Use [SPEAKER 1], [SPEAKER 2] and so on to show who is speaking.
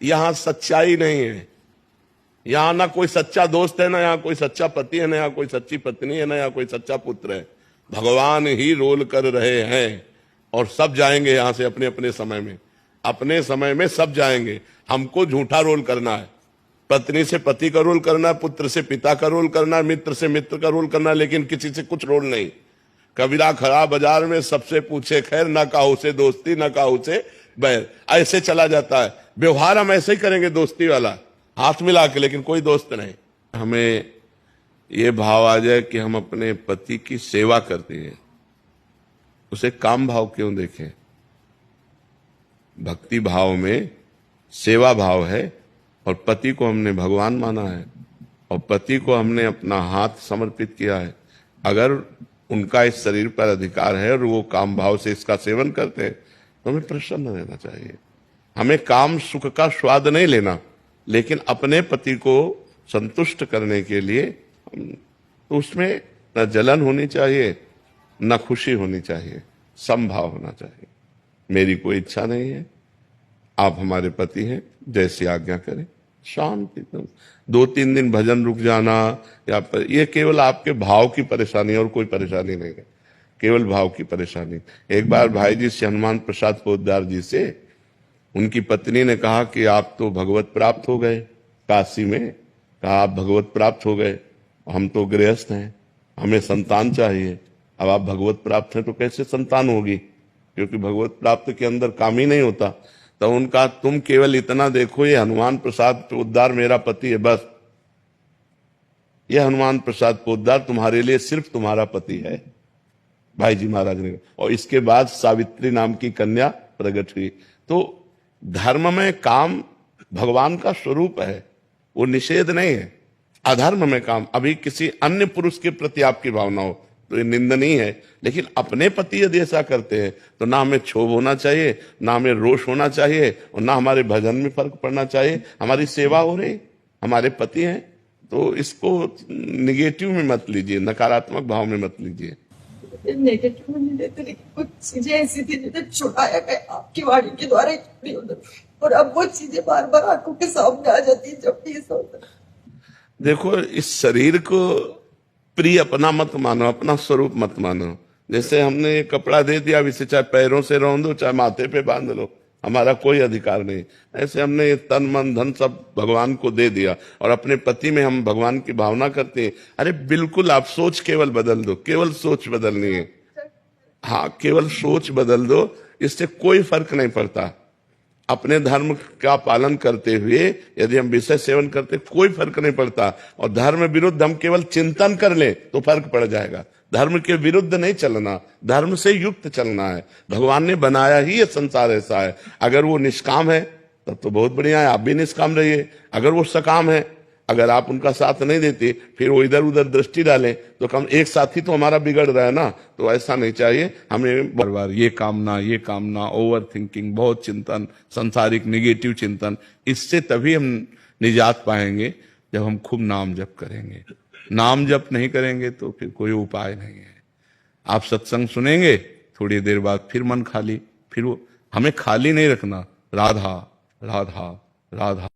[SPEAKER 1] यहां सच्चाई नहीं है। यहां ना कोई सच्चा दोस्त है, ना यहां कोई सच्चा पति है, ना यहां कोई सच्ची पत्नी है, ना यहां कोई सच्चा पुत्र है। भगवान ही रोल कर रहे हैं और सब जाएंगे यहां से अपने अपने समय में। अपने समय में सब जाएंगे। हमको झूठा रोल करना है, पत्नी से पति का रोल करना है, पुत्र से पिता का रोल करना है, मित्र से मित्र का रोल करना है, लेकिन किसी से कुछ रोल नहीं। कबीरा खड़ा बाजार में सबसे पूछे खैर, ना काहू से दोस्ती ना काहू से बैर, ऐसे चला जाता है। व्यवहार हम ऐसे ही करेंगे दोस्ती वाला, हाथ मिला के, लेकिन कोई दोस्त नहीं। हमें ये भाव आ जाए कि हम अपने पति की सेवा करते हैं, उसे काम भाव क्यों देखें। भक्ति भाव में सेवा भाव है और पति को हमने भगवान माना है और पति को हमने अपना हाथ समर्पित किया है। अगर उनका इस शरीर पर अधिकार है और वो काम भाव से इसका सेवन करते हैं तो हमें प्रसन्न रहना चाहिए। हमें काम सुख का स्वाद नहीं लेना, लेकिन अपने पति को संतुष्ट करने के लिए तो उसमें न जलन होनी चाहिए न खुशी होनी चाहिए, समभाव होना चाहिए। मेरी कोई इच्छा नहीं है, आप हमारे पति हैं, जैसी आज्ञा करें। शांति। 2-3 दिन भजन रुक जाना या ये केवल आपके भाव की परेशानी और कोई परेशानी नहीं है, केवल भाव की परेशानी। एक बार भाई जी से हनुमान प्रसाद पोद्दार जी से उनकी पत्नी ने कहा कि आप तो भगवत प्राप्त हो गए काशी में, कहा आप भगवत प्राप्त हो गए, हम तो गृहस्थ हैं, हमें संतान चाहिए। अब आप भगवत प्राप्त हैं तो कैसे संतान होगी, क्योंकि भगवत प्राप्त के अंदर काम ही नहीं होता। तो उनका तुम केवल इतना देखो, ये हनुमान प्रसाद पोद्दार मेरा पति है, बस ये हनुमान प्रसाद पोद्दार तुम्हारे लिए सिर्फ तुम्हारा पति है, भाई जी महाराज ने। और इसके बाद सावित्री नाम की कन्या प्रकट हुई। तो धर्म में काम भगवान का स्वरूप है, वो निषेध नहीं है। अधर्म में काम, अभी किसी अन्य पुरुष के प्रति आपकी भावना हो तो ये निंदनीय है, लेकिन अपने पति यदि ऐसा करते हैं तो ना हमें क्षोभ होना चाहिए, ना हमें रोष होना चाहिए और ना हमारे भजन में फर्क पड़ना चाहिए। हमारी सेवा हो रही, हमारे पति हैं, तो इसको निगेटिव में मत लीजिए, नकारात्मक भाव में मत लीजिए।
[SPEAKER 2] नेगेटिव में नहीं लेते, लेकिन कुछ चीजें ऐसी थी जिसे छुड़ाया गया आपकी वाणी के द्वारा, और अब वो चीजें बार बार आंखों के सामने आ जाती है जब भी ऐसा होता है।
[SPEAKER 1] देखो, इस शरीर को प्रिय अपना मत मानो, अपना स्वरूप मत मानो। जैसे हमने ये कपड़ा दे दिया, अब इसे चाहे पैरों से रौंद दो चाहे माथे पे बांध लो, हमारा कोई अधिकार नहीं। ऐसे हमने ये तन मन धन सब भगवान को दे दिया और अपने पति में हम भगवान की भावना करते हैं। अरे बिल्कुल, आप सोच केवल बदल दो, केवल सोच बदलनी है। हाँ, केवल सोच बदल दो, इससे कोई फर्क नहीं पड़ता। अपने धर्म का पालन करते हुए यदि हम विषय सेवन करते कोई फर्क नहीं पड़ता, और धर्म विरुद्ध हम केवल चिंतन कर ले तो फर्क पड़ जाएगा। धर्म के विरुद्ध नहीं चलना, धर्म से युक्त चलना है। भगवान ने बनाया ही ये संसार ऐसा है। अगर वो निष्काम है तब तो बहुत बढ़िया है, आप भी निष्काम रहिए। अगर वो सकाम है, अगर आप उनका साथ नहीं देते, फिर वो इधर उधर दृष्टि डालें तो कम एक साथी तो हमारा बिगड़ रहा है ना। तो ऐसा नहीं चाहिए हमें। बार बार ये कामना, ओवर थिंकिंग, बहुत चिंतन, संसारिक निगेटिव चिंतन, इससे तभी हम निजात पाएंगे जब हम खूब नाम जप करेंगे। नाम जप नहीं करेंगे तो फिर कोई उपाय नहीं है। आप सत्संग सुनेंगे, थोड़ी देर बाद फिर मन खाली, फिर वो हमें खाली नहीं रखना। राधा राधा राधा